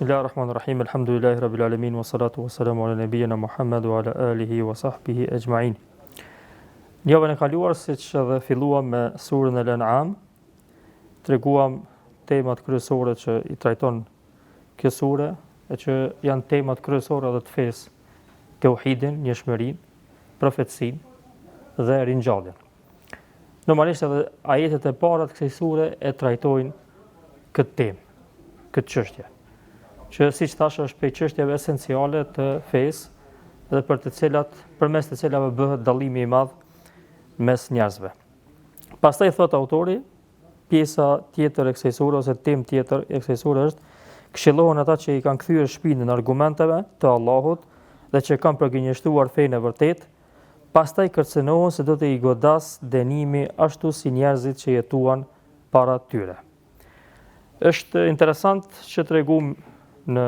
Bismillahirrahmanirrahim. Alhamdulillahi rabbil alamin wa salatu wa salamu ala nabiyyina Muhammad wa ala alihi wa sahbihi ajma'in. Javën e kaluar, siç edhe filluam me surën Al-An'am, treguam temat kryesore që i trajton kjo sure, e që janë temat kryesore edhe të fesë: tauhidin, njohshmërinë, profetësinë dhe ringjalljen. Normalisht edhe ajetet e para të kësaj sure e trajtojnë këtë temë, këtë çështje, që siç thash është prej çështjeve esenciale të fesë dhe përmes të cilave bëhet dallimi i madh mes njerëzve. Pastaj thot autori, pjesa tjetër e kësaj sure ose temë tjetër e kësaj sure është: këshillohen ata që i kanë kthyer shpinën argumenteve të Allahut dhe që kanë përgënjeshtuar fenë e vërtetë, pastaj kërcënohen se do të i godas dënimi ashtu si njerëzit që jetuan para tyre. Është interesant që tregum në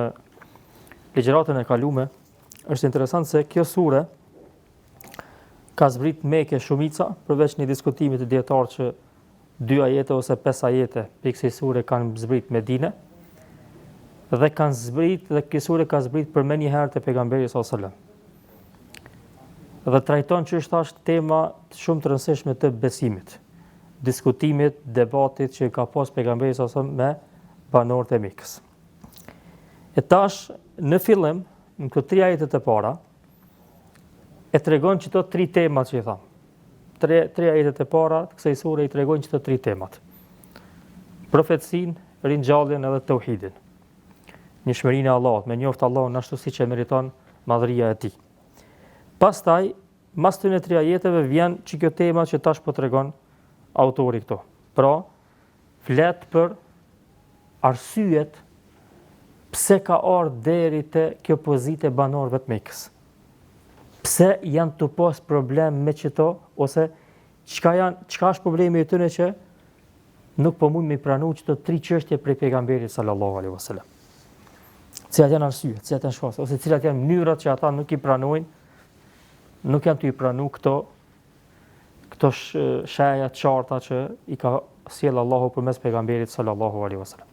ligjëratën e kalume, është interesant se kjo sure ka zbrit Mekë shumica, përveç një diskutimit të dietar që 2 ajete ose 5 ajete për kësaj sure kanë zbrit Medinë, dhe kjo sure ka zbrit për më një herë te pejgamberi sallallahu alajhi wasallam. Dhe trajton që është tema shumë të rëndësishme të besimit, diskutimit, debatit që ka pas pejgamberi sallallahu alajhi wasallam me banorët e Mekës. E tash, në fillim, në këto 3 ajetet e para, e tregon çdo 3 temat që i tham. 3 ajetet e para të kësaj sure i tregojnë çdo 3 temat: profetësinë, ringjalljen edhe tauhidin. Njohshmërinë e Allahut, me njoft Allahun ashtu siç e meriton madhëria e tij. Pastaj, mas këtyre 3 ajeteve vjen kjo tema që tash po tregon autori këto. Pra, flet për arsyet pse ka ardhur deri te kjo pozitë e banorëve të Mekës. Pse janë të pas problem me çto, ose çka është problemi i tyre që nuk po mund me pranu çto 3 çështje prej pejgamberit sallallahu alaihi wasallam. Cilat janë arsyet, cilat janë shkaqet, ose cilat janë mënyrat që ata nuk i pranojnë, nuk janë të i pranu këto shëja të qarta që i ka sjell Allahu përmes pejgamberit sallallahu alaihi wasallam.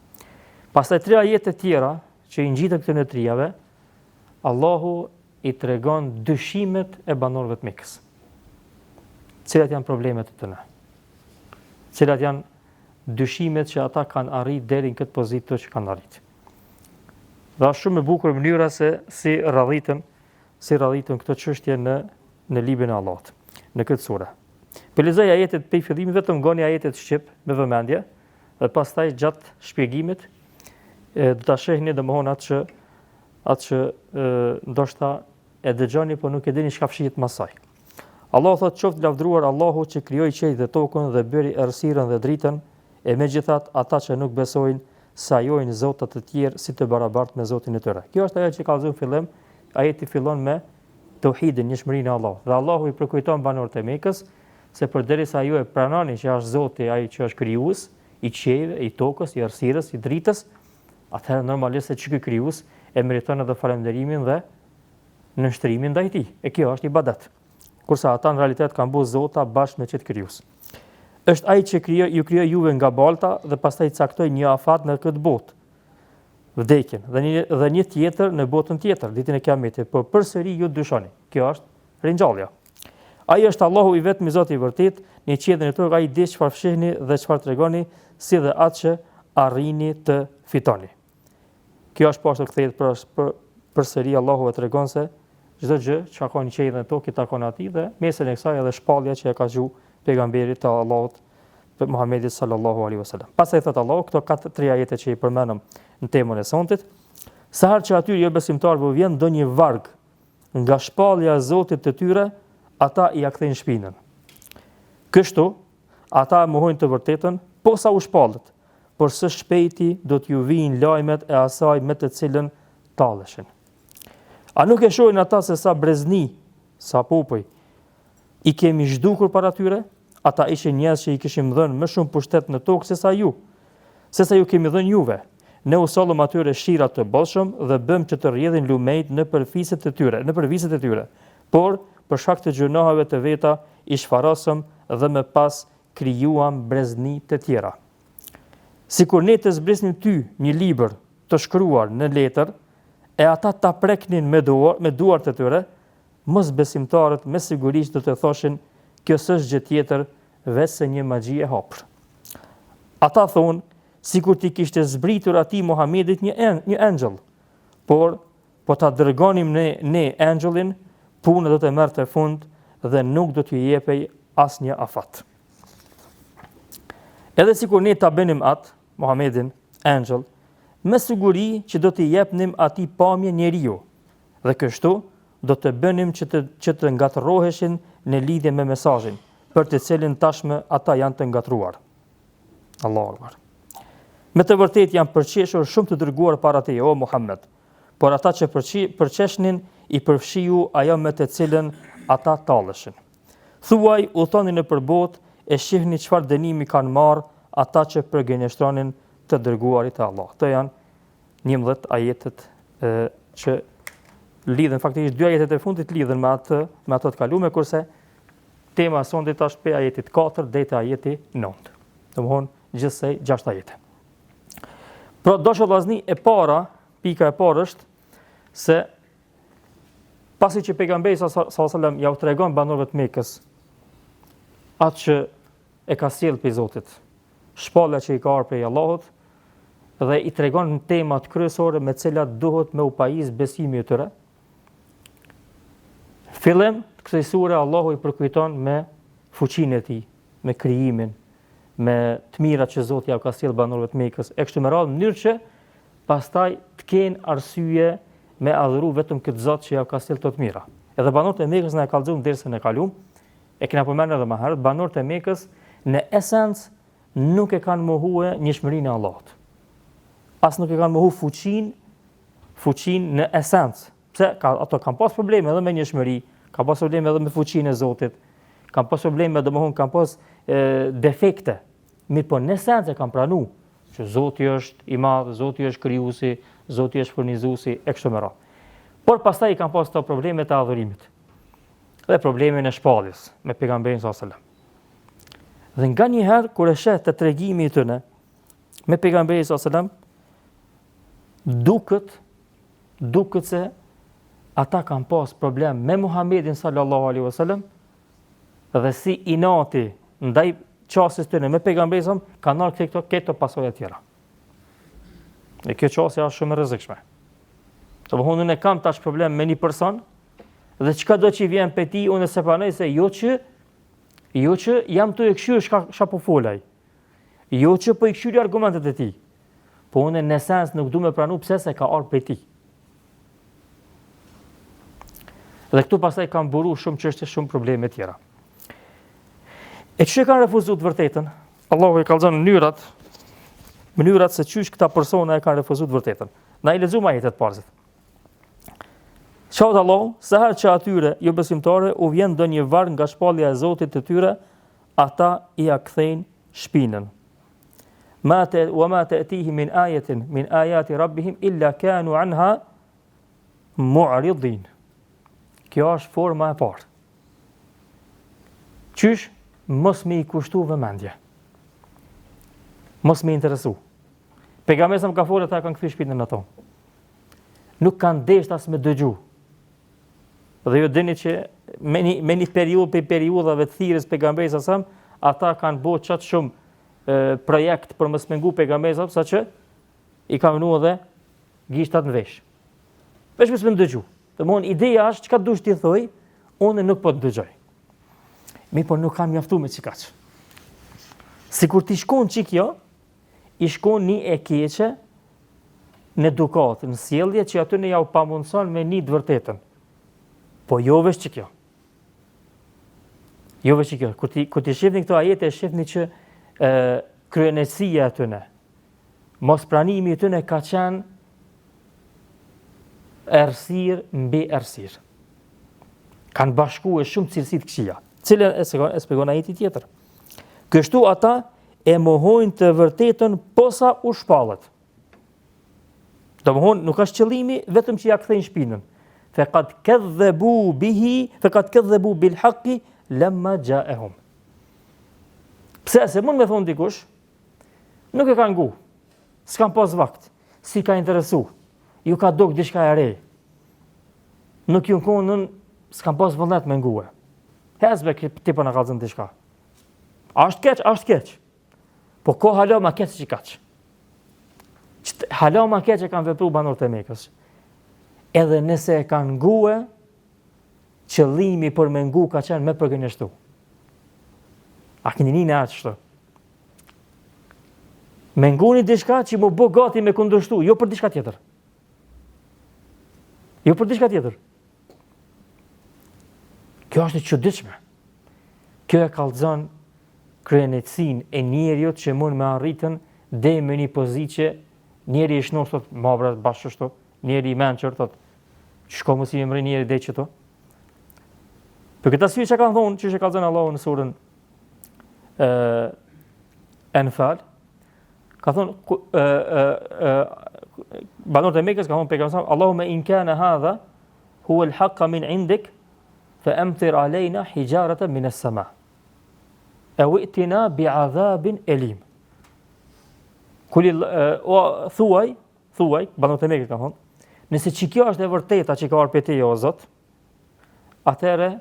Pastaj 3 ajete tjera që i ngjitën këtyre 3-jave, Allahu i tregon dyshimet e banorëve të Mekës. Cilat janë problemet e tyre? Cilat janë dyshimet që ata kanë arritur deri në këtë pozitë që kanë arritur? Dhe është shumë e bukur mënyra se si radhitën këtë çështje në librin e Allahut, në këtë sure. Për lexoj ajetet prej fillimit, vetëm ngoni ajetet shqip me vëmendje, dhe pastaj gjatë shpjegimit do ta shehni domthon atë që ndoshta e dëgjoni, po nuk e dini çka fshihet më saj. Allahu thotë: qoftë lavdruar Allahu që krijoi qiellin dhe tokën dhe bëri errësirën dhe dritën, e megjithatë ata që nuk besojnë sajojnë zota të tjerë si të barabartë me Zotin e tyre. Kjo është ajo që ka thënë fillim, ajeti fillon me tauhidin, njohshmërinë e Allahut. Dhe Allahu i përkujton banorët e Mekës se përderisa ju e pranoni që është Zoti ai që është krijues i qiellit, i tokës, i errësirës, i dritës, atëherë normalisht se ky krijues e meriton edhe falënderimin dhe nënshtrimin ndaj tij. E kjo është ibadet. Kurse ata në realitet kanë bërë zota bashkë me çet krijues. Është ai që ju krijoi juve nga balta dhe pastaj caktoi një afat në këtë botë, vdekjen, dhe një tjetër në botën tjetër, ditën e Kiametit, por përsëri ju dyshoni. Kjo është ringjallja. Ai është Allahu i vetmi Zoti i vërtet, në qiellin e tokë ai di çfarë fshihni dhe çfarë tregoni, si dhe atë që arrini të fitoni. Kjo është poshtë kthehet përsëri Allahu e tregon se çdo gjë që ka në qiellin e tokë takon atij, dhe mesën e kësaj edhe shpallja që e ka zgju pejgamberit të Allahut Muhammedit sallallahu alaihi wasallam. Pastaj thot Allahu këto 3 ajete që i përmendëm në temën e sontit: sa herë që atyre jo besimtarëve vjen ndonjë varg nga shpallja e Zotit të tyre, ata i kthejnë shpinën. Kështu ata mohojnë të vërtetën, posa u shpallët, por së shpejti do t'ju vijnë lajmet e asaj me të cilën talleshin. A nuk e shohin ata se sa brezni, sa popull i kemi zhdukur para tyre? Ata ishin njerëz që i kishim dhënë më shumë pushtet në tokë sesa ju kemi dhënë juve. Ne u sollëm atyre shira të bollshëm dhe bëm që të rrjedhin lumejt në përfiset e tyre. Por për shkak të gjunohave të veta i shfarosëm dhe më pas krijuam brezni të tjera. Sikur ne të zbrisnim ty një libër të shkruar në letër, e ata ta preknin me duart e tyre, mos besimtarët me sigurisht do të thoshin, kjo s'është gjë tjetër veç se një magji e hapur. Ata thonë, sikur ti kishte zbritur atij Muhamedit një engjëll, por po ta dërgonim ne engjëllin, puna do të merrte fund dhe nuk do t'ju jepej asnjë afat. Edhe sikur ne ta bënim atë Muhamedin engjëll, me siguri që do t'i jepnim atij pamje njeriu, dhe kështu do të bënim që të ngatëroheshin në lidhje me mesazhin, për të cilin tashmë ata janë të ngatruar. Allahu Akbar. Me të vërtetë janë përqeshur shumë të dërguar para teje, o Muhammed, por ata që përqeshnin i përfshiu ajo me të cilën ata talleshin. Thuaj, u thoni në përbot, e shihni çfarë dënimi kanë marrë ata që përgënjeshtronin të dërguarit e Allah. Të janë 11 ajetet që lidhen, faktikisht 2 ajetet e fundit lidhen me ato të kaluame, kurse tema e sondit është pe ajetit 4 deri te ajeti 9. Domthon gjithsej 6 ajete. Pra dashur vllazni, pika e parë është se pasi që pejgamberi sallallahu alajhi wasallam ja u tregon banorëve të Mekës atë që e ka sjellë prej Zotit, shpalla që i ka ardhur prej Allahut, dhe i tregon temat kryesore me të cilat duhet me u pajis besimi i tyre. Fillim të kësaj sure Allahu i përkujton me fuqinë e tij, me krijimin, me të mirat që Zoti ja ka sjellë banorëve të Mekës, e kështu me radhë, në mënyrë që pastaj të kenë arsye me adhuru vetëm këtë Zot që ja ka sjellë të mira. Edhe banorët e Mekës na e kallëzojnë dersën e kaluam, e kena përmendur edhe më herët, banorët e Mekës në esencë nuk e kanë mohuar njëshmërinë e Allahut. As nuk e kanë mohu fuqinë në esencë. Pse ato kanë pas probleme edhe me njëshmëri, kanë pas probleme edhe me fuqinë e Zotit, kanë pas probleme, domethënë kanë pas defekte. Mirë, po në esencë e kanë pranuar që Zoti është i madh, Zoti është krijuesi, Zoti është furnizuesi e kështu me radhë. Por pastaj i kanë pas këto probleme të adhurimit. Dhe problemin e shpalljes me pejgamberin sallallahu alajhi wasallam. Dhe nganjëherë kur e sheh të tregimi i tyre me pejgamberin sallallahu alajhi wasallam, duket se ata kanë pas problem me Muhamedit sallallahu alaihi wasallam, dhe si inati ndaj qasjes tyre me pejgamberin sallallahu alaihi wasallam kanë ardhur këto pasojë të tjera. E kjo qasje është shumë e rrezikshme. Domthonë unë kam tash problem me një person dhe çka do që vjen pe ti, unë se pranoj se jo që jam të e këshyr shka po folaj. Jo që po i këshyri argumentet e ti. Po unë në esens nuk du me pranu pse se ka ardhur pe ti. Dhe këtu pastaj kam buru shumë çështje, shumë probleme tjera. E që kanë refuzuar të vërtetën, Allahu i kallëzon mënyrat se çysh këta persona e kanë refuzuar të vërtetën. Na i lexojmë ajetet parzit. Shoqët Allahu, sa herë që atyre jo besimtare u vjen ndonjë varg nga shpallja e Zotit të tyre, ata i ja kthejnë shpinën. Wa ma ta'tihi min ayatin min ayati rabbihim illa kanu anha mu'ridin. Kjo është forma e parë. Qysh mos me i kushtu vëmendje. Mos me interesu. Pejgamberi sa më ka folur, ata kanë kthyer shpinën ato. Nuk kanë deshur as me dëgju. Dhe ju dini që me një periudhë për periudhave të thirrjes pejgamberit sa ata kanë bërë çat shumë projekt për mos mengu pejgamberin sa që i ka vënë edhe gishtat në vesh. Vesh mos më dëgju. Domthon ideja është çka dush ti thoj, unë nuk po të dëgjoj. Mi po nuk kam mjaftuar me çikaç. Sikur ti shkon çik jo, i shkon një e keqe në edukat, në sjellje që aty ne ja u pamundson me një të vërtetën. Po jo veç që kjo. Jo veç që kjo. Kur ti shihni këto ajete, shihni që kryenësia e tyre, mos pranimi i tyre ka qenë errësirë mbi errësirë. Kanë bashkuar shumë cilësi të këqija, cilën e shpjegon ajeti tjetër. Kështu ata e mohojnë të vërtetën posa u shpallet. Domthon nuk është qëllimi vetëm që ja kthejnë shpinën. Faqad kadhabu bil haqqi lamma ja'ahum. Pse se mund me thonë dikush, nuk e kanë ngu, s'kan pas vakt. si ka interesu. Ju ka duk diçka e re. Nuk ju konën, s'kam pas vullnet me ngue. Hezbe ti po na kallzon diçka. Është keq. Po ko hala ma keq që kaq. Hala ma keq e kanë vepru banorët e Mekës. Edhe nëse e kanë ngue, qëllimi për me ngu ka qenë me përgënjeshtu. A keni një atë shto. Me nguni diçka që mu bë gati me kundërshtu, jo për diçka tjetër. Kjo është e çuditshme. Kjo e kallzon krenecin e njeriut që mund me arritën dhe me një pozitë që njeri i shnosh thot mabra bashkë shto, njeri i mençur thot shko mos i mri njeri dhe çto. Për këtë arsye që kanë thonë që ka thënë Allahu në surën Anfal, ka thonë banorët e Mekës ka thonë pejgamberi Allahumma in kana hadha huwa al-haqq min indik fa amtir alayna hijaratan min as-sama' aw i'tina bi'adhabin elim. Thuaj, banorët e Mekës ka thonë, nëse që kjo është e vërteta që ka ardhur prej teje o Zot, atëherë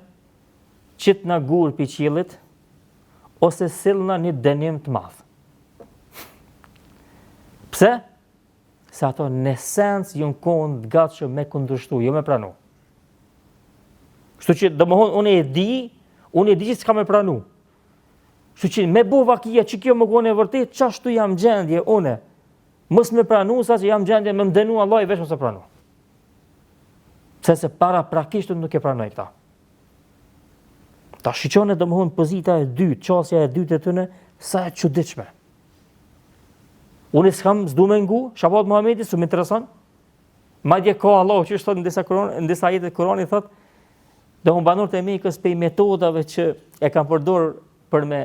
qit na gur pi qiellit ose sillna një dënim të madh. Pse? Se ato në esencë janë konë të gatshëm me kundërshtu, jo me pranu. Kështu që domethënë unë e di që s'ka me pranu. Kështu që me bu vakia që kjo më kone e vërtet, qashtu jam gjendje une. Mos me pranu sa që jam gjendje me mdenu Allah i veç mos e pranu. Se para prakisht nuk e pranoj këta. Ta shiqone domethënë pozita e dytë, qasja e dytë e tyre, sa e çuditshme. Unë s'du me ngu, Shabat Muhamedi s'u më intereson. Madje ka Allah që thot në disa ajete të Kuranit thot, domethënë banorët e Mekës pe metodave që e kanë përdorur për me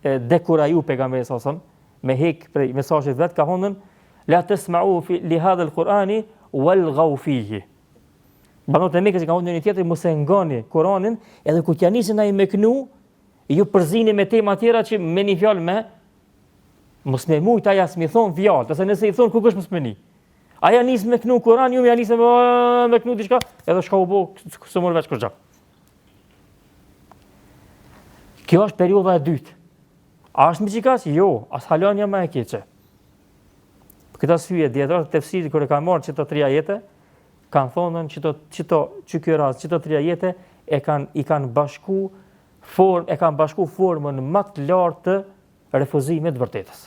dekuraju pejgamberin sallallahu alajhi wasallam, me hek prej mesazhit vet ka thonë la tasma'u li hadha al-Qur'ani walghaw fihi. Banorët e Mekës kanë thonë një tjetër mos e ngani Kur'anin, edhe kur t'ja nisin ai me kënu, ju përzini me tema tjera që me një fjalë me mos me mujt aja s'mi thon fjalë, ose nëse i thon ku kush mos më ni. Aja nis me kënu Kur'an, ju më nisë me kënu diçka, edhe shka u bë s'u mor veç kurrë. Kjo është periudha e dytë. A është më qikaç? Jo, as halonja më e keqe. Për këtë arsye dietarët e tefsirit kur e kanë marrë çto 3 ajete, kanë thonë që ky rast, çto 3 ajete e kanë bashku formën më të lartë të refuzimit të vërtetës.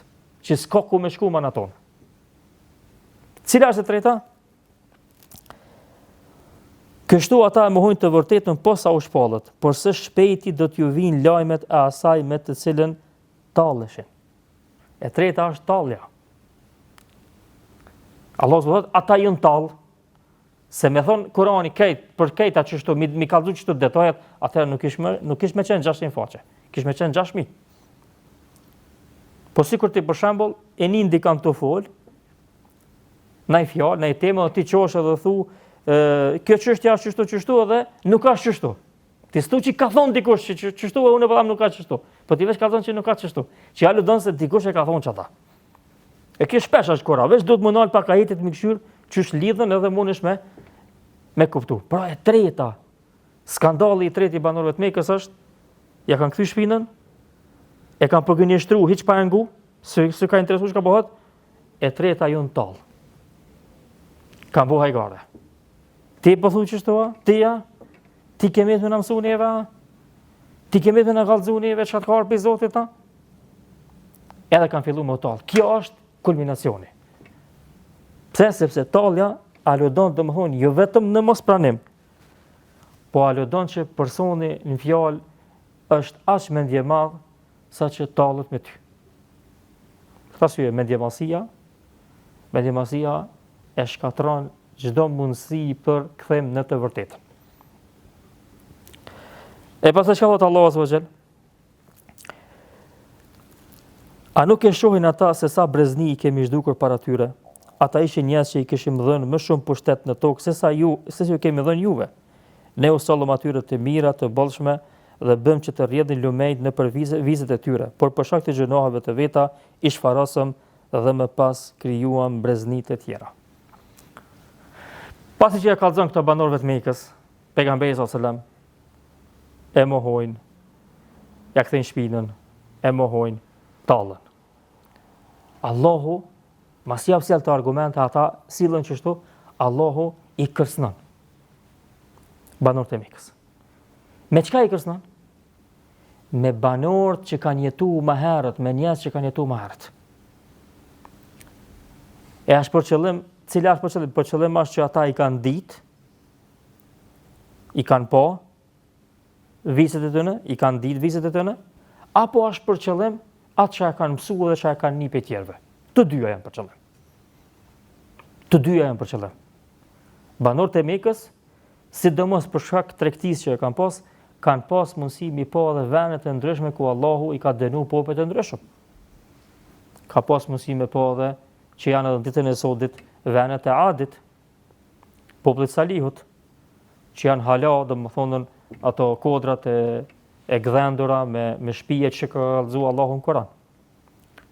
Që s'ka ku me shku më në tonë. Cila është e treta? Kështu ata e mohojnë të vërtetën posa u shpallët, por së shpejti do t'ju vinë lajmet e asaj me të cilën talleshin. E treta është tallja. Allah subhanallahu ata janë tall, se me thon Kurani për këta çështo mi kallzu çto detajat, atëherë nuk kish më qenë 600 faqe. Kish më qenë 6000. Po sikur ti për shembull e nin dikant të fol, ndaj fjalë, ndaj temë, ti qosh edhe thu, kjo çështja është çështu edhe nuk ka çështu. Ti s'u që ka thon dikush që çështu e unë po tham nuk ka çështu. Po ti veç ka thon që nuk ka çështu. Që ajo don se dikush e ka thon çata. E ke shpesh as Kur'an, veç duhet më nal pak ajetet më këshir, çysh lidhen edhe mundesh me kuptu. Pra e treta, skandalli i tretë i banorëve të Mekës është ja kanë kthy shpinën, e kanë përgënjeshtruar hiç pa ngu, se ka interesuar çka bëhet. E treta jon tall. Kanë bëu hajgare. Ti po thuaj çështu, ti ke me na mësuar neve, ti ke me na kallëzuar neve çka ka për Zotit ta. Edhe kanë filluar me tall. Kjo është kulminacioni. Pse? Sepse tallja aludon domthonjë jo vetëm në mospranim, po aludon që personi në fjalë është aq mendje madh sa që tallet me ty. Këtë arsye mendjemasia e shkatron çdo mundësi për kthem në të vërtetën. E pastaj çka thot Allahu azza wa jall? A nuk e shohin ata se sa brezni i kemi zhdukur para tyre? Ata ishin njerëz që i kishim dhënë më shumë pushtet në tokë se sa ju kemi dhënë juve. Ne u sollëm atyre të mira, të bollshme dhe bëm që të rrjedhin lumejt në për vizet e tyre, por për shkak të gjinohave të veta i shfarosëm dhe më pas krijuam breznit e tjera. Pasi që ja kallëzon këto banorëve të Mekës, pejgamberi sallallahu alajhi wasallam e mohojnë, ja kthejnë shpinën, e mohojnë, tallën. Allahu, mas jap sjell të argumente, ata sillen kështu, Allahu i kërcënon banorët e Mekës. Me çka i kërcënon? Me banorët që kanë jetuar më herët, me njerëz që kanë jetuar më herët. E është për qëllim, cila është për qëllim? Për qëllim është që ata i kanë ditë, i kanë po viset e tyre, i kanë ditë viset e tyre, apo është për qëllim atë që e kanë mësuar dhe që e kanë nipë tjerëve. Të dyja janë për qëllim. Të dyja janë për qëllim. Banorët e Mekës, sidomos për shkak të tregtisë që e kanë pas mundësi mi po edhe vendet e ndryshme ku Allahu i ka dënuar popujt e ndryshëm. Ka pas mundësi me po edhe që janë edhe në ditën e sodit vendet e Adit, popullit Salihut, që janë hala, domethënë ato kodrat e gdhendura me shtëpijet që ka kallëzuar Allahu në Kur'an.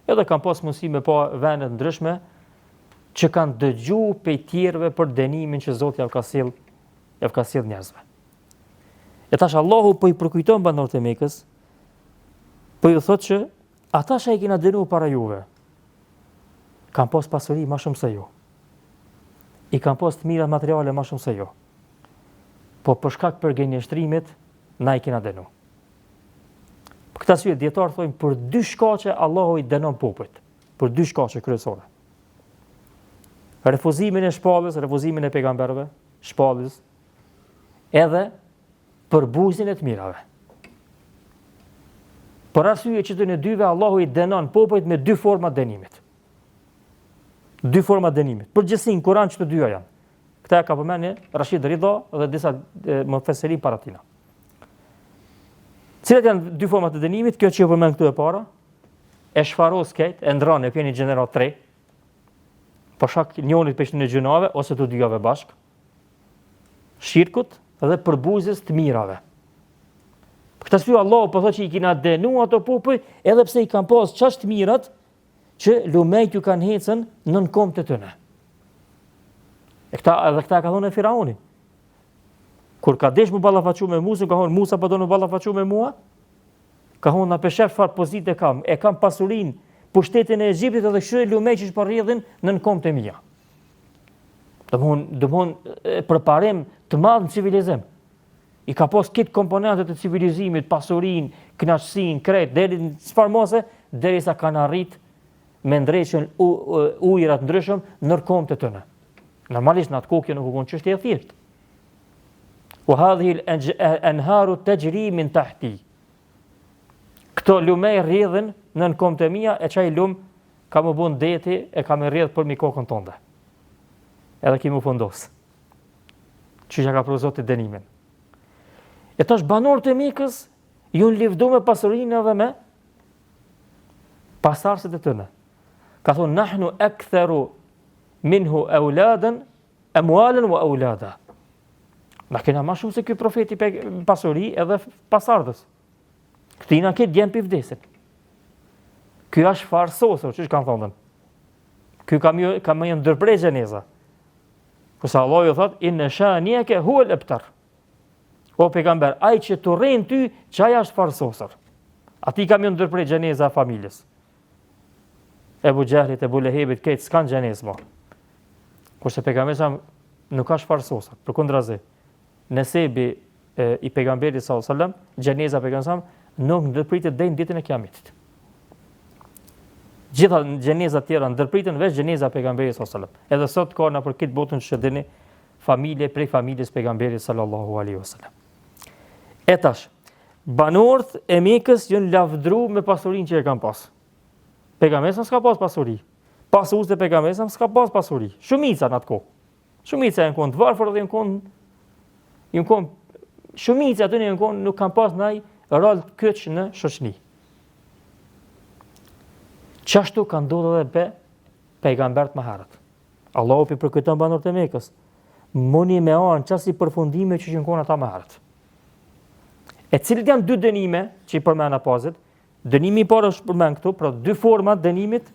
Edhe kanë pas mundësi me po vende të ndryshme që kanë dëgjuar prej tjerëve për dënimin që Zoti ja ka sjell njerëzve. E tash Allahu po i përkujton banorët e Mekës, po ju thotë që ata që i kena dënuar para juve, kanë pas pasuri më shumë se ju. I kanë pas të mirat materiale më shumë se ju. Po për shkak për gënjeshtrimit, na i kena dënuar. Për këtë arsye dietarë thonë për dy shkaqe Allahu i dënon popujt, për dy shkaqe kryesore. Refuzimin e shpalljes, refuzimin e pejgamberëve, shpalljes, edhe për buzin e të mirave. Për arsye që të në dyve Allahu i dënon popujt me dy forma dënimit. Dy forma dënimit. Përgjithësi në Kur'an që të dyja janë. Këta ka përmendur Rashid Ridha dhe disa mufesirin para tina. Cilat janë dy forma të dënimit? Kjo që përmend këtu e para, e shfaros këtë, e ndron e pjeni gjenerat 3, për shkak njënit për në gjunave ose të dyjave bashk, shirkut dhe përbuzjes të mirave. Për këtë arsye Allahu po thotë që i kena dënuar ato popull edhe pse i kanë pas çast mirat që lumejt ju kanë hecën nën komt e tyre. Këta ka thonë Firauni. Kur ka desh më ballafaqu me Musa, ka thonë Musa po do në ballafaqu me mua? Ka thonë na peshef fat pozitë e kam pasurinë, pushtetin e Egjiptit edhe kështu lumejt që po rrjedhin nën komt e mia. Domthon përparim të madh në civilizim. I ka pas këtë komponentet të civilizimit, pasurinë, kënaqësinë, krejt, deri çfarë mose, derisa kanë arrit me ndreshën ujërat ndryshëm në komt e tyre. Normalisht në atë kohë kjo nuk u kon çështje e thjeshtë. Wa hadhihi al-anharu tajri min tahti. Këto lumej rrjedhin nën komt e mia e çaj lum ka më bën deti e ka më rrjedh për mi kokën tonde. Edhe kimi u fundos. Që ka pru Zoti dënimin. E tash banorët e Mekës ju livdu me pasurinë edhe me pasardhësit e tyre. Ka thonë nahnu aktharu minhu auladan amwalan wa aulada. Na kena më shumë se ky profeti pasuri edhe pasardhës. Këtina këtë djenë për vdesin. Ky është farsosur, që kanë thonë. Ky ka më ndërprej gjeneza. Kësa Allah ju thot, in në shanjeke huel e pëtar. O pejgamber, aj që të rejnë ty, që aja është farsosur. Ati kam ju ndërprej gjeneza familjes. Ebu Gjehlit, Ebu Lehebit, këtë s'kan gjenez mo. Kurse pejgamberi sa nuk është farsosur, për kundrazi. Nesebi i pejgamberit sallallahu alajhi wasallam, gjeneza pejgamberit nuk ndërpritet deri në ditën e Kiametit. Gjitha gjenezat tjera ndërpritën veç gjeneza pejgamberit sallallahu alajhi wasallam. Edhe sot ka në për këtë botën që dini familje prej familjes pejgamberit sallallahu alajhi wasallam. E tash, banorët e Mekës janë lavdru me pasurinë që e kanë pas. Pejgamberi s'ka pas pasuri. Pasues të pejgamberit s'ka pas pasuri. Shumica në atë kohë. Shumica janë konë të varfër dhe janë konë shumica aty janë konë nuk kanë pas ndaj rol të kyç në shoqëni. Qashtu ka ndodhur edhe pe pejgambert më herët. Allahu pi përkujton banorët e Mekës. Muni me anë çasti përfundime që kanë ata më herët. E cilët janë dy dënime që i përmend apozit. Dënimi i parë është përmend këtu, pra dy forma dënimit.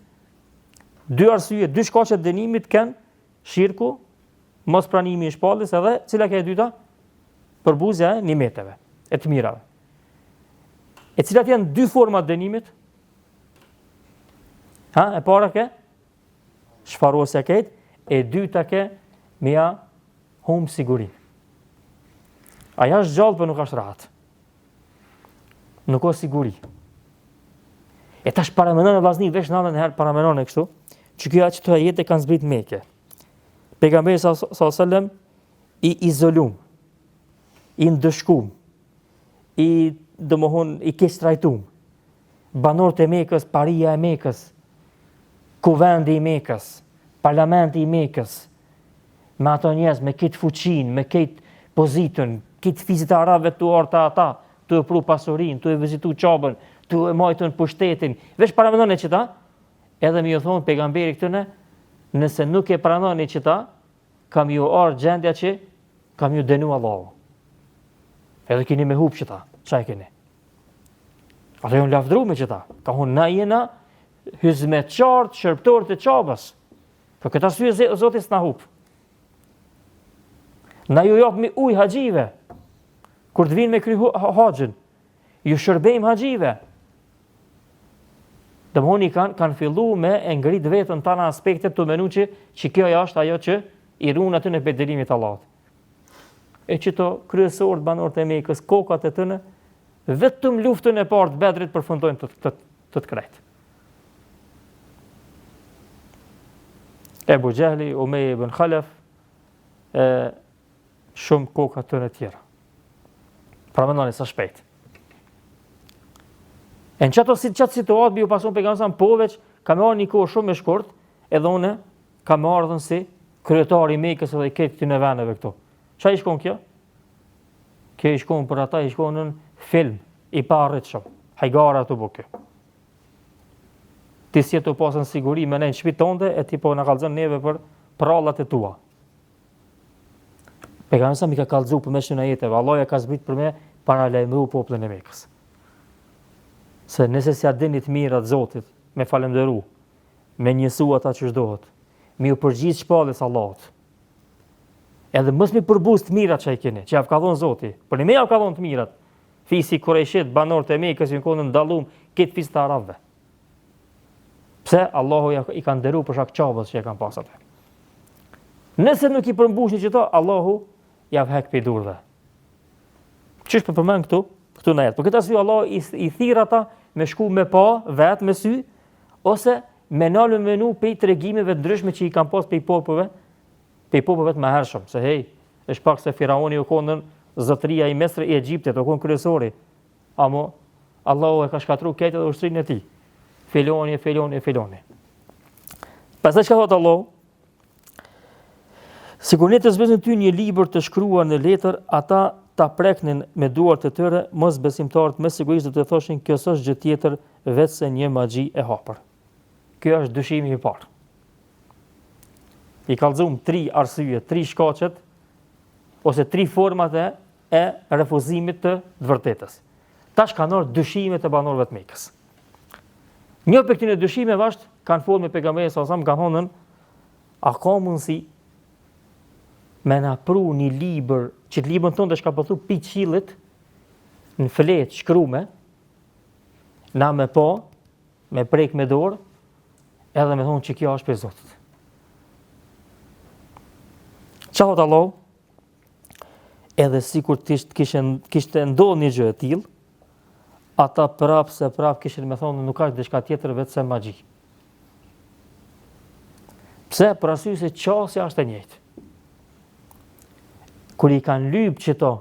Dy arsye, dy shkaqe të dënimit kanë shirku, mos pranimi i shpalljes edhe cila ka e dyta? Përbuzja e nimeteve, e të mirave. E cilat janë dy forma të dënimit? E para ke shfarosja ketë, e dyta ke mja humbë sigurin. Aja është gjallë për nuk është rahat. Nuk o siguri. E tash paramenon e vllazni, vesh në anën herë paramenon e kështu, që kjo që të jetë e kanë zbrit Mekë. Pejgamberi s.a.s. i izolum, i ndëshkum, i keq trajtum. Banorët e Mekës, paria e Mekës, kuvendi i Mekës, parlamenti i Mekës, me ato njerëz, me këtë fuqin, me këtë pozitën, këtë fizit arabëve të orta ata, të e pru pasurin, të e vizitu qabën, të e majtën pushtetin, veç paramendon e qëta, edhe mi ju thonë pejgamberi këtëne, nëse nuk e pranon e qëta, kam ju orë gjendja që kam ju denu Allahu. Edhe kini me hup qëta, qaj kini? Ata ju në lafdru me qëta, ka hunë na jena hyzmet qartë, shërptorët e qabës. Për këtë arsye Zotis na hup. Na ju japmi uj haxhive, kur të vinë me kry haxhin, ju shërbejmë haxhive. Dëmoni kanë fillu me e ngrit vetën tana aspektet të menu që kjo është ajo që i runë aty në bedelimit Allahut. E që to kryesorët banorët e Mekës, kokat e tëne, vetëm luftën e parë të Bedrit përfundojnë të krejt. Ebu Gjehli, Umej ibn Khalaf, shumë kokat tëne tjera. Pra mendoni sa shpejt. E në qatë situatë bi u pasun pejgamberi po veç ka me arë një kohë shumë e shkurt, edhe une ka me ardhën si kryetari i Mekës edhe i këtë të në veneve këto. Qa i shkon kjo? Kjo i shkon për ata, i shkon në film, i parët shumë, hajgara të bu kjo. Ti si e të pasën siguri me nejnë shpitonde, e ti po në kalzën neve për prallat e tua. Pejgamberi mi ka kalzu për me shënë ajeteve, Allah ja ka zbrit për me para lajmëru popullin e Mekës. Se nëse si adinit mirat Zotit, me falemderu, me njësu ata që shdohet, mi u përgjith shpallës Allahut. Edhe mës mi përbuz të mirat që i keni, që javë ka dhonë Zotit, për një me javë ka dhonë të mirat, fisi Kurejshit, banorët e Mekës, ju në konën ndalum, këtë fisë të Arabëve. Pse Allahu i ka nderu për shak qabës që i kanë pasat. Nëse nuk i përmbush një qëta, Allahu javë hek për i durve. Qysh për përmen këtu në jetë. Për këtë arsye Allah i thirr ata me shku me pa, vetë me sy, ose me nalë me menu pej tregimeve ndryshme që i kanë pas pej popëve të mëhershëm. Se hej, është pak se Firauni u konën zotëria i Mesër i Egjiptit, u konë kryesori. Amo, Allahu e ka shkatru këtë dhe ushtrinë e tij. Filoni. Pastaj çka thot Allahu? Sikur ne të zbresnin ty një libër të shkruar në letër, ata ta preknin me duart e tyre, mos besimtarët me sigurisht do të thoshin kjo s'është gjë tjetër veç se një magji e hapur. Kjo është dyshimi i parë. I kallëzum 3 arsye, 3 shkaqet ose 3 format e refuzimit të vërtetës. Tash kanë ardhur dyshimet e banorëve të Mekës. Një për këtyre dyshimeve është kanë folur me pejgamberin sallallahu alajhi wasallam, kanë thonë, a ka mundësi me na pru një libër, që të libën tonë dhe shka pëthu pi qilit, në fletë shkrume, na me po, me prek me dorë, edhe me thonë që kjo është për Zotit. Qa thot Allah? Edhe si kur kishte ndodhur një gjë e tillë, ata prap kishin me thonë nuk ka diçka tjetër vetë se magji. Pse? Për arsye se qasja është e njëjtë. Kur i kanë lyp qëto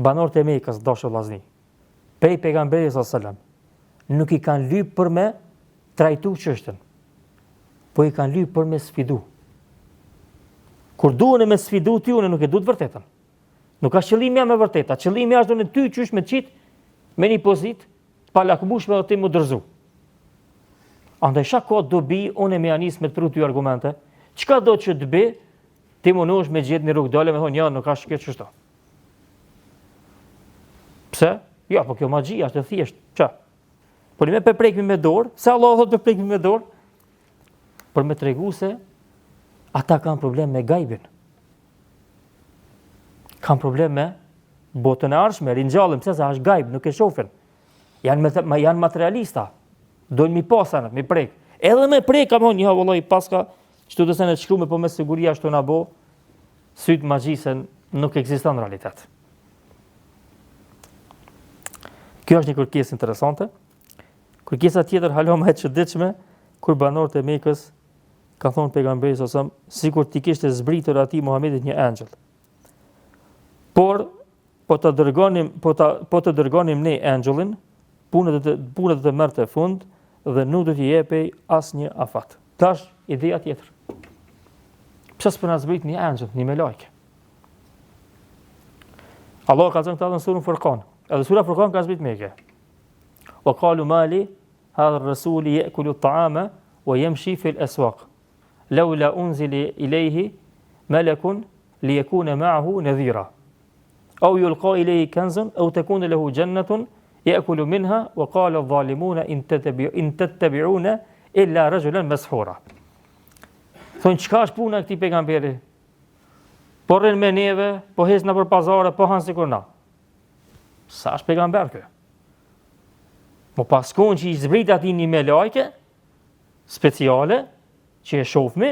banorët e Mekës, dashur vllazni, prej pejgamberit sallallahu alajhi wasallam, nuk i kanë lyp për me trajtu çështën, po i kanë lyp për me sfidu. Kur duhen me sfidu ti, unë nuk e du të vërtetën. Nuk ka qëllimi me vërteta, qëllimi është në ty qysh me qit me një pozit pa lakmush me o ti më dërzu. Andaj shako do bi, unë e me anis me të pru ty argumente, qka do që të bi, ti më nush me gjithë një rrugë dole me thonë, ja, nuk ashtë këtë qështo. Pse? Ja, po kjo magji është e thjesht. Qa? Po një me përprekmi me dorë, se Allah thot përprekmi me dorë, për me tregu se ata kanë problem me gajbin. Kanë problem me botën e ardhshme, ringjallën, pse sa është gajb, nuk e shohin. Janë materialista. Dojnë mi pasën, mi prek. Edhe me prek, kam thonë, ja, vallai, paska, çdo të senë të shkrume, po me siguria ashtu na bo, syt magjisën nuk ekziston në realitet. Kjo është një kërkesë interesante. Kërkesa tjetër hala më e çuditshme, kur banorët e Mekës ka thonë pejgamberi sa sikur ti kishte zbritur atij Muhamedit një angjëll. Por po të dërgonim ne angjëllin, punët do të merrte fund dhe nuk do t'i jepej asnjë afat. Tash ideja tjetër. Pse s'po na zbrit një angjëll, një melajke? Allah ka thënë këtë në surën Furqan. Edhe sura Furqan ka zbrit Mekë. Wa qalu mali hadha ar-rasul ya'kulu at-ta'ama wa yamshi fi al-aswaq. Lawla unzila ilayhi malakun liyakuna ma'ahu nadhira. Aw yulqa ilayhi kanzun aw takuna lahu jannatun ya'kulu minha wa qala adh-dhalimuna in tattabi'una illa rajulan mashhura. Thonë çka është puna e këtij pejgamberi? Po rrin me neve, po hes në për pazare, po han sikur na. Sa është pejgamber kë? Mo paskon që i zbrit ati një melajke speciale që e shohmi,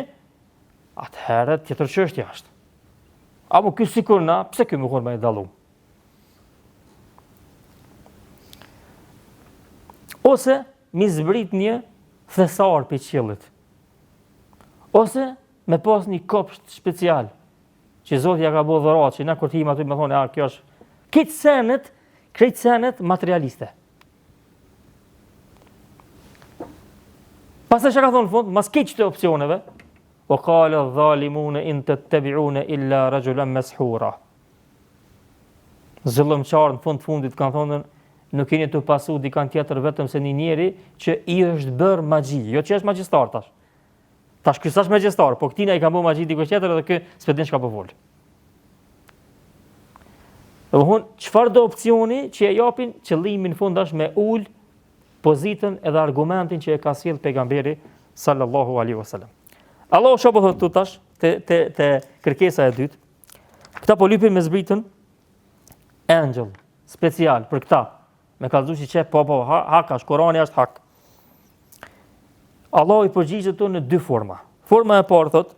atëherë tjetër çështja është. Apo ky sikur na, pse ky më kon më dallu? Ose mi zbrit një thesar për qiellit. Ose me pas një kopsht special që Zoti ja ka bërë dhuratë, që na kur tim aty më thonë, kjo është këtë senet materialiste. Pastaj çka ka thonë në fund, mas këtë opsioneve, wa qala adh-dhalimuna in tattabi'una illa rajulan mashhura. Zullumçar në fundit kanë thonë, nuk keni të pasu dikant tjetër vetëm se një njeri që i është bërë magji, jo që është magjistar tash. Tash ky s'është magjistar, po këtina i ka bërë magji dikush tjetër edhe ky s'e din çka po fol. Domthon, çfarë do opsioni që e japin, qëllimi në fund është me ul pozitën edhe argumentin që e ka sjell pejgamberi sallallahu alaihi wasallam. Allahu çfarë po thotë tu tash te kërkesa e dytë. Këta po lypin me zbritën angel special për këta. Me kallëzuar që po haka, Kurani është hak. Allah i përgjigjet në dy forma. Forma e parë thotë,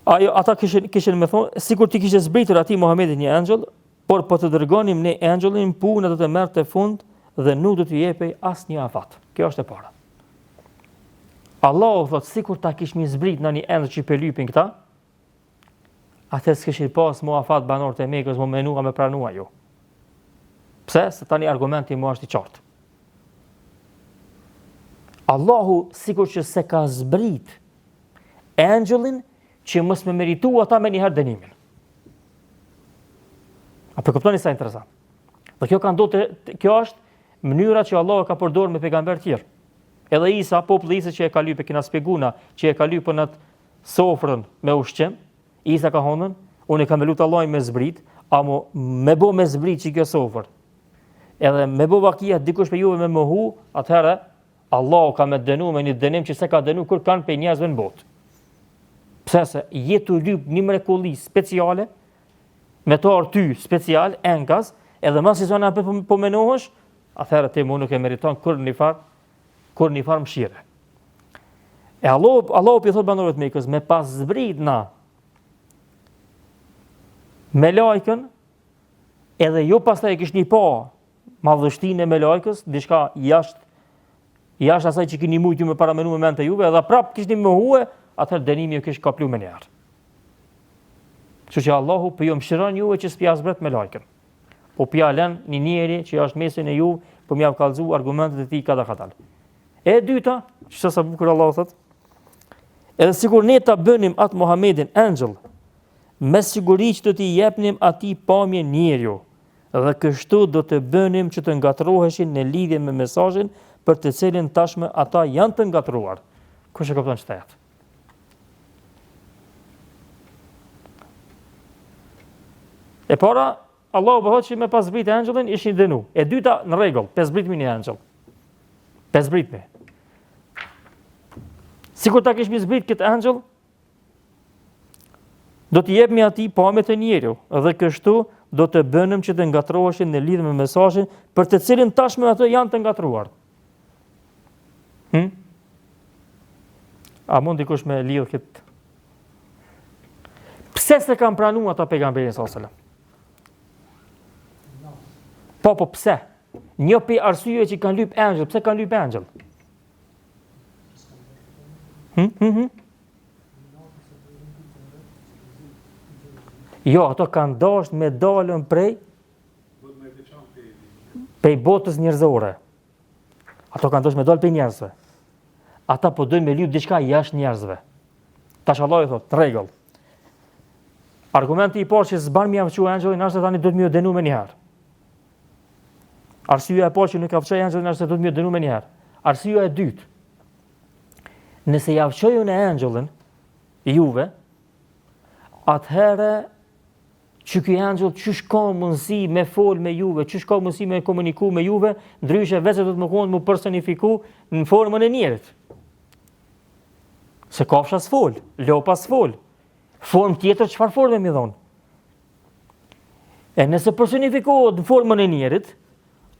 ata kishin me thonë, sikur ti kishe zbritur atij Muhamedit një angjëll, por po të dërgonim ne angjëllin, puna do të merrte fund dhe nuk do t'i jepej asnjë afat. Kjo është e para. Allah thotë, sikur ta kishmi zbrit në një angjëll që po lypin këta, atë s'kishin pas mo afat banorët e Mekës, mo menua me pranua ju. Pse? Se tani argumenti mu është i qartë. Allahu sikur që se ka zbrit angjëllin që mos me meritu ata me njëherë dënimin. A për kuptoni sa interesant. Dhe kjo është mënyra që Allah ka përdorur me pejgamber tjerë. Edhe Isa, populli Isa që e ka lypë, kena spjeguna, që e ka lypë në sofrën me ushqim, Isa ka honën, unë e kam lutur Allahin me zbrit, amo me bo me zbrit që kjo sofër. Edhe me bo vakia dikush për juve me mohu, atëherë Allah ka me dënu me një dënim që se ka dënu kur kanë për njerëzve në botë. Pse se jetu lyp një mrekulli speciale, me të arty special, enkas, edhe mas i zona po menohesh, atëherë te mu nuk e meriton kur një farë mshire. E Allah për thot banorët Mekës, me pas zbrit na me lajkën, edhe jo pastaj e kish një pa madhështinë e me lajkës, diçka jashtë asaj që keni mujtë ju me paramenu me mente juve, edhe prap kishni më hue, atëherë dënimi ju kish kaplu me njerë. Kështu që Allahu për ju mëshiron juve që s'pja zbret me lajkën. Po pja len një njeri që është mesin e ju, për mja kallëzu argumentet e ti kada katal. E dyta, që sa bukur Allahu thot, edhe sikur ne ta bënim atë Muhamedin angjëll, me siguri që do t'i jepnim atij pamje njeriu, dhe kështu do të bënim që të ngatroheshin në lidhje me mesazhin për të cilin tashmë ata janë të ngatruar. Kush e kupton ç'të? E para, Allahu bëhet që me pas zbrit e angjëllin ishin dënu. E dyta, në rregull, 5 zbritmi një angjëll. 5 zbritmi. Sikur ta kish mi zbrit këtë angjëll, do të jepmi atij pamjet e njeriu, dhe kështu do të bënëm që të ngatroheshin në lidhje me mesazhin për të cilin tashmë ato janë të ngatruar. A mund dikush me lidh këtë? Pse se kanë pranuar ata pejgamberin sallallahu alajhi wasallam? Po pse? Një pe arsye që kanë lyp angjëll, pse kanë lyp angjëll? Jo, ato kanë dashur me dalën prej botës njerëzore. Ato kanë dashur me dalë prej njerëzve. Ata po dojnë me lyp diçka jashtë njerëzve. Tash Allah i thotë, rregull. Argumenti i parë që s'ban mi avçu angjëllin është se tani duhet më dënu më një herë. Arsyeja e parë që nuk avçoj angjëllin është se duhet më dënu më një herë. Arsyeja e dytë. Nëse ja avçojun e angjëllin juve, atëherë që ky angjëll çish ka mundësi me fol me juve, çish ka mundësi me komuniku me juve, ndryshe vetë do të më konë më personifiku në formën e njerit. Se kafsha s'fol, lopa s'fol. Formë tjetër çfarë forme mi dhon? E nëse personifikohet në formën e njerit,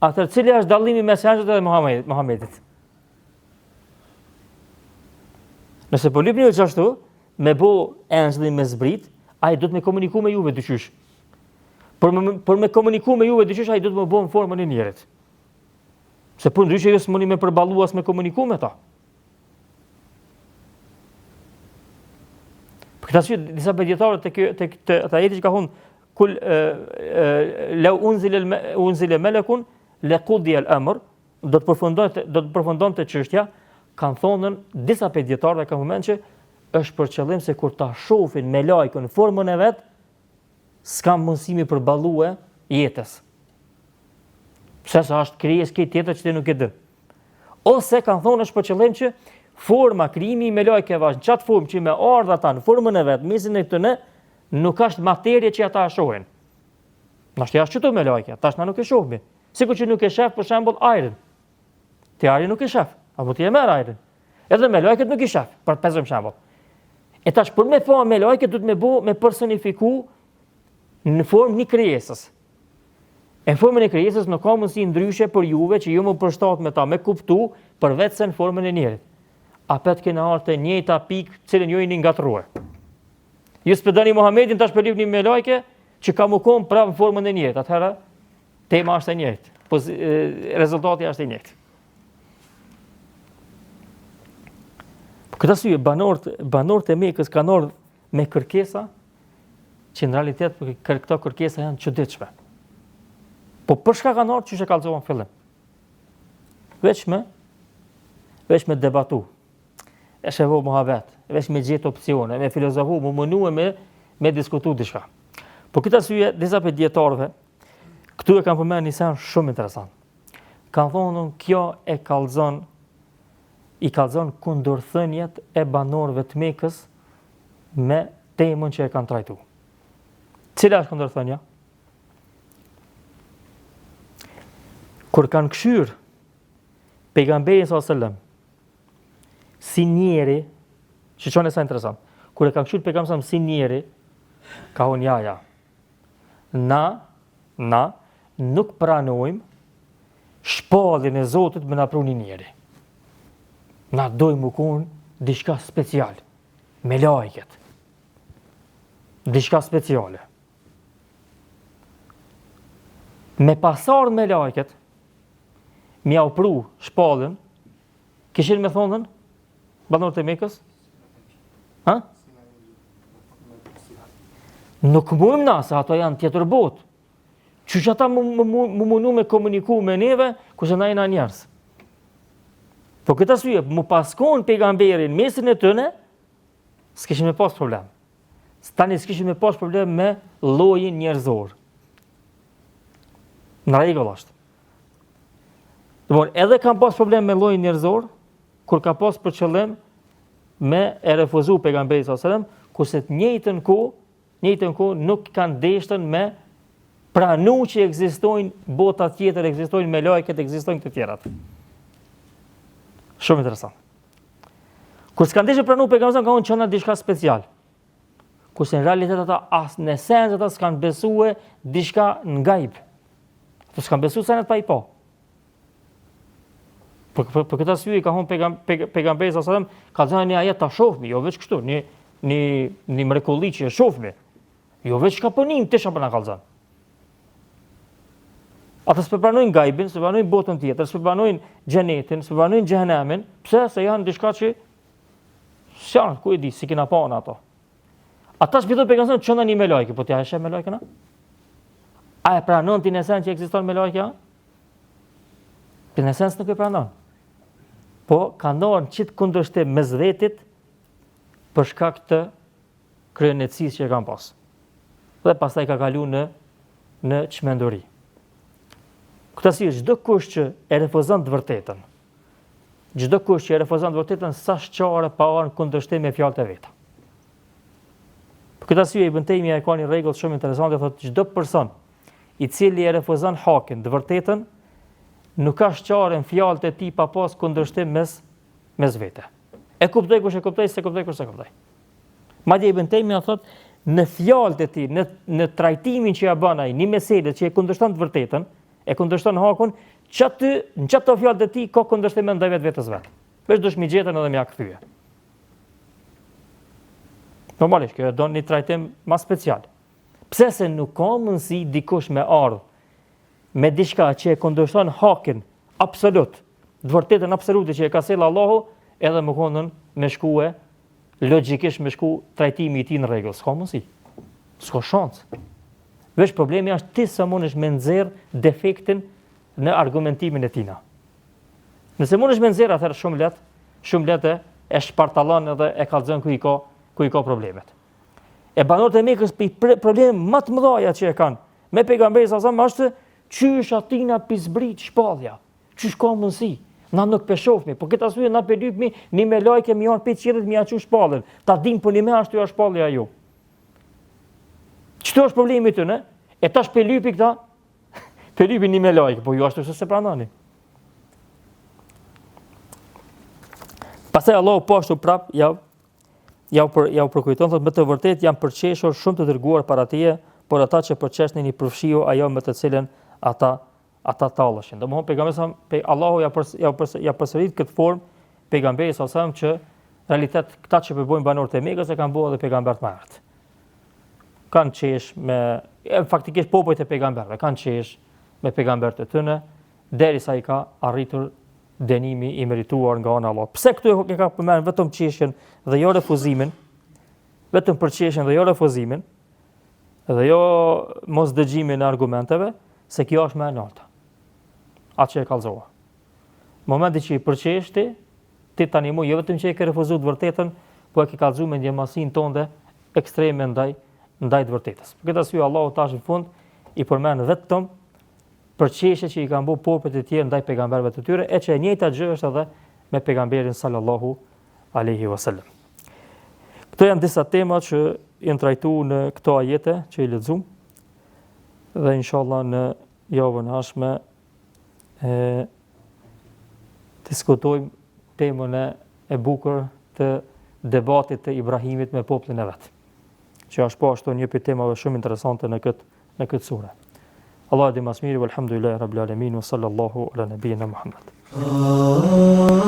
atëherë cili është dallimi mes angjëllit dhe Muhamedit? Nëse po lypni ashtu, me bo angjëllin me zbrit, ai do të me komuniku me juve dyqysh. Por me komuniku me juve dyqysh, ai do të me bo në formën e njerit. Se po ndryshe ju s'muni me përballu as me komuniku me ta. Për këtë arsye disa dietarë të ajeti që ka thonë kul law unzila malakun laqudiya al-amr, do të përfundonte çështja, kanë thonën disa dietarë ka moment që është për qëllim se kur ta shohin me lajkën në formën e vet, s'ka mundësi mi përballue jetës. Pse sa është krijesë këtë tjetër që ti nuk e din. Ose kanë thonë është për qëllim që forma krijimi me lajkë vash, çat formë që me ardha ata në formën e vet, mesin e këtyn nuk është materie që ata shohin. Na është ashtu me lajkë, tash na nuk e shohim. Sikur që nuk e shef për shembull ajrin. Ti ajrin nuk e shef, apo ti e merr ajrin. Edhe me lajkët nuk i shef, për pesëm shembull. E tash për me pa me lajkët duhet me personifiku në formë një krijesës. E formën e krijesës nuk ka mundësi ndryshe për juve që ju më përshtat me ta me kuptu për vetë se në formën e njerit. A pet kena arte njëjta pikë cilën ju jeni ngatruar. Ju s'pëdoni Muhamedit tash për lypni me lajke që ka më kon prapë në formën e njerit. Atëherë tema është e njëjtë, po rezultati është i njëjtë. Këtë arsye banorët e Mekës kanë ardhur me kërkesa që në realitet këto kërkesa janë çuditshme. Po për çka kanë ardhur, çish e kallëzova në fillim? Veç me debatu. E shevo muhabet, veç me gjetë opsione, me filozofu, më mënue me diskutu diçka. Po këtë arsye disa për dietarëve këtu e kanë përmendur një sen shumë interesant. Kanë thonë kjo i kallzon kundërthënjet e banorëve të Mekës me temën që e kanë trajtuar. Cila është kundërthënja? Kur kanë kshyrë pejgamberin sallallahu alajhi wasallam si njeri, që qonë e sa interesant, kur e kanë kshyrë pejgamberin si njeri, ka thonë ja. Na nuk pranojmë shpalljen e Zotit me na pruni njeri. Na dojmë u konë diçka special, me lajket. Diçka speciale. Me pasardh me lajket, mja u pru shpallën, kishin me thonën, banorët e Mekës? Ha? Nuk mujmë na, se ato janë tjetër botë. Qysh ata më mundu me komuniku me neve, kurse na jena njerëz. Po këtë arsye, mu paskon pejgamberin mesin e tëne, s'kishin me pas problem. Tani s'kishin me pas problem me llojin njerëzor. Në rregull është. Domthon, edhe kanë pas problem me llojin njerëzor, kur ka pas për qëllim me e refuzu pejgamberin sallallahu alajhi wasallam, kurse të njëjtën kohë nuk kanë deshtën me pranu që ekzistojnë bota tjetër, ekzistojnë me lajket, ekzistojnë të tjerat. Shumë interesant. Kur s'kan dëshë pranu pejgamberin ka qenë diçka special. Kurse në realitet ata as në esencë ata s'kan besue diçka në gajb. Ata s'kan besuar se pa i pa. Për këtë arsye ka thonë pejgamberi sallallahu alajhi wasallam, ka thënë një ajet ta shohmi, jo veç kështu, një mrekulli që e shohmi. Jo veç ka punim ti çfarë na kallzon. Ata s'po pranojnë gajbin, s'po pranojnë botën tjetër, s'po pranojnë xhenetin, s'po pranojnë xhehenemin, pse se janë diçka që janë, ku e di, si kena pa në ato. Ata shpitoj pejgamberin çon tani me lajke, po t'ja e me lajke na? A e pranon ti në esencë që ekziston me lajke? Ti në esencë nuk e pranon. Po ka ndonë qitë kundërshtim mes vetit për shkak të kryenetësisë që e kanë pas. Dhe pastaj ka kalu në çmenduri. Këtë si çdo kush që e refuzon të vërtetën, çdo kush që e refuzon të vërtetën sa shqare pa arë kundërshtim me fjalët e veta. Për këtë arsye Ibn Taymija e ka një rregull shumë interesante, thotë çdo person i cili e refuzon hakin, të vërtetën, nuk ka shqare në fjalët e tij pa pas kundërshtim mes vete. E kuptoj kush e kuptoj, se kuptoj kush se kuptoj. Madje Ibn Taymija thotë në fjalët e tij, në trajtimin që ja bën ai, në meselet që e kundërshton të vërtetën, e kundërshton hakun, në çato fjalët e tij ka kundërshtim ndaj vetes vet. Veç dush mi gjetën edhe mi ja kthye. Normalisht kjo e don një trajtim më special. Pse se nuk ka mundësi dikush me ardh me diçka që e kundërshton hakin absolut, të vërtetën absolute që e ka sjellë Allahu, edhe më konën me shkue logjikisht me shku trajtimi i tij në rregull. S'ka mundësi. S'ka shans. Veç problemi është ti sa mundesh me nxjerr defektin në argumentimin e tina. Nëse mundesh me nxjerr atëherë shumë lehtë e shpartallon edhe e kallzon ku i ka problemet. E banorët e Mekës probleme më të mëdha që e kanë me pejgamberin sa është qysh atina pisbrit shpallja. Qysh ka mundësi? Na nuk peshofmi, po këtë arsye na pëlypmi një me lajke mi janë 500 mi aqu shpallën. Ta dim po një me ashtu ja shpallja ju. Çto është problemi ty, ne? E tash pëlypi këta, pëlypi një me lajke, po ju ashtu se pranoni. Pastaj Allahu po ashtu prap ja u përkujton, thotë me të vërtetë janë përqeshur shumë të dërguar para teje, por ata që përqeshnin i përfshiu ajo me të cilën ata talleshin. Domthonë pejgamberi Allahu ja përsërit këtë formë pejgamberit sa që realitet këta që bëjnë banorët e Mekës e kanë bërë edhe pejgamberët më herët. Kanë qesh faktikisht popujt e pejgamberëve kanë qesh me pejgamberët e tyre derisa i ka arritur dënimi i merituar nga ana e Allahut. Pse këtu e ka përmend vetëm qeshjen dhe jo refuzimin, vetëm për qeshjen dhe jo refuzimin, dhe jo mos dëgjimin e argumenteve, se kjo është më e larta. Atë që e kallzova. Momenti që i përqeshti, ti tani mu jo vetëm që e ke refuzuar të vërtetën, po e ke kallzuar me ndjemasinë tënde ekstreme ndaj të vërtetës. Për këtë arsye Allahu tash në fund i përmend vetëm përqeshje që i kanë bërë popujt e tjerë ndaj pejgamberëve të tyre, e që e njëjta gjë është edhe me pejgamberin sallallahu alaihi wasallam. Këto janë disa tema që janë trajtuar në këto ajete që i lexuam dhe inshallah në javën e ardhshme diskutojmë temën e bukur të debatit të Ibrahimit me popullin e vet, që është po ashtu një prej temave shumë interesante në këtë sure. Allah dhe mas miri, walhamdulillahi rabbil alamin, wa sallallahu ala nabiyyina Muhammad. Oh